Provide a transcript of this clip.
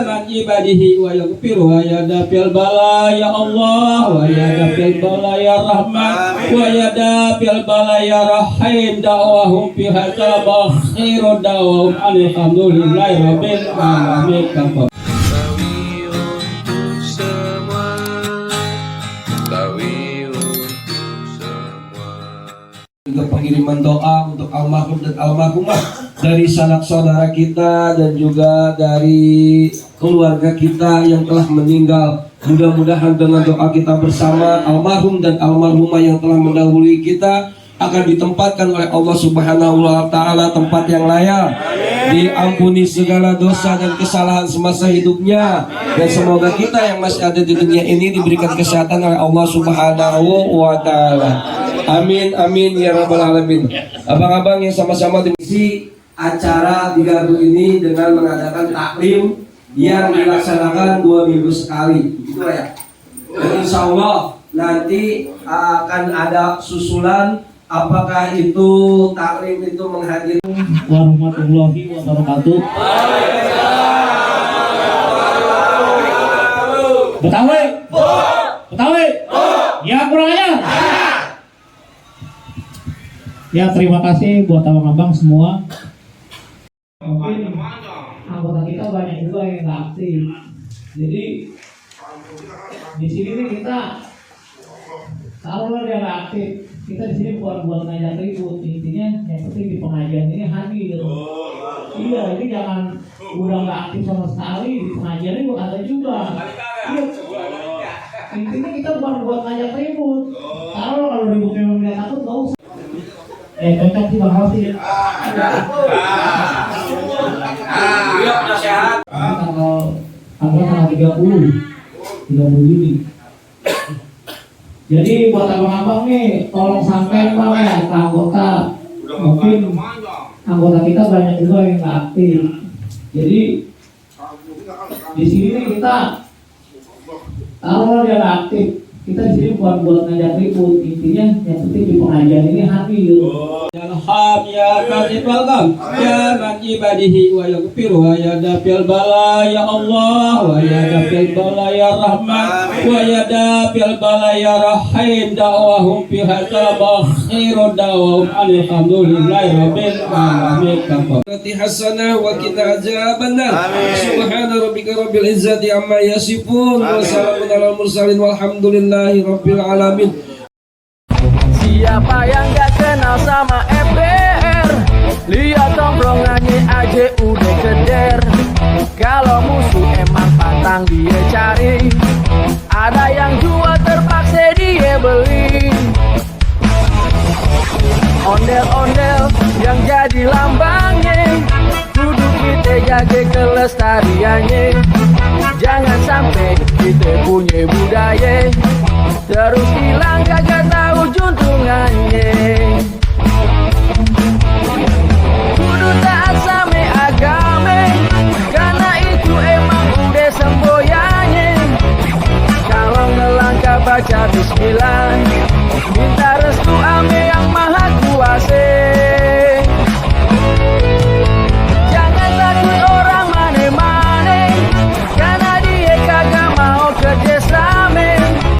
man ibadihi wa yaghfir wa yadafil bala ya Allah wa yadafil bala ya Rahman wa yadafil bala ya Rahim da'wahum fiha talabah khairu da'wahum alhamdulillahi rabbil alamin. Juga pengiriman doa untuk almarhum dan almarhumah dari sanak saudara kita dan juga dari keluarga kita yang telah meninggal. Mudah-mudahan dengan doa kita bersama, almarhum dan almarhumah yang telah mendahului kita akan ditempatkan oleh Allah Subhanahu wa Ta'ala tempat yang layak, diampuni segala dosa dan kesalahan semasa hidupnya, dan semoga kita yang masih ada di dunia ini diberikan kesehatan oleh Allah Subhanahu wa Ta'ala. Amin amin ya rabbal alamin. Abang-abang yang sama-sama mengisi acara di Gardu ini dengan mengadakan taklim yang dilaksanakan 2 minggu sekali, gitu ya. Dan insya Allah nanti akan ada susulan, apakah itu taklim itu menghadiri warahmatullahi wabarakatuh. Betawi, Betawi, ya kurang aja. Ya terima kasih buat abang-abang semua. Mungkin anggota kita banyak juga yang nggak aktif. Jadi di sini nih kita kalau dia nggak aktif, kita di sini bukan buat ngajak ribut. Intinya yang penting di pengajian ini hadir. Iya, ini jangan udah nggak aktif sama sekali di pengajian ini ada juga. Iya. Intinya kita bukan buat ngajak ribut. Kalau ribut memang tidak takut nggak usah. Cocok sih bakal sih. Tanggal 30 Juni. Jadi buat abang-abang nih, tolong sampaikan bang ya ke anggota. Mungkin anggota kita banyak juga yang nggak aktif. Jadi di sini nih kita kalau dia nggak aktif, kita di sini bukan buat ngajak ribut. Intinya yang penting di pengajian ini hadir. Alham ya kasih welcome ya man ibadihi wa yaghfir wa yadafil bala ya Allah wa yadafil bala ya Rahman wa yadafil bala ya Rahim da'wahum fiha talabah khairu da'wahum alhamdulillahi rabbil alamin. hasanah wa qina adzabannar. Subhana rabbika rabbil izzati amma yasifun wa salamun alal mursalin walhamdulillahi rabbil alamin. Siapa yang gak kenal sama MBR? Lihat tongkrongannya aja udah keder. Kalau musuh emang pantang dia cari, ada yang jual terpaksa dia beli. Ondel-ondel yang jadi lambangnya, kudu kita jaga kelestariannya. Jangan sampai kita punya budaya terus hilang, gak tahu juntungannya.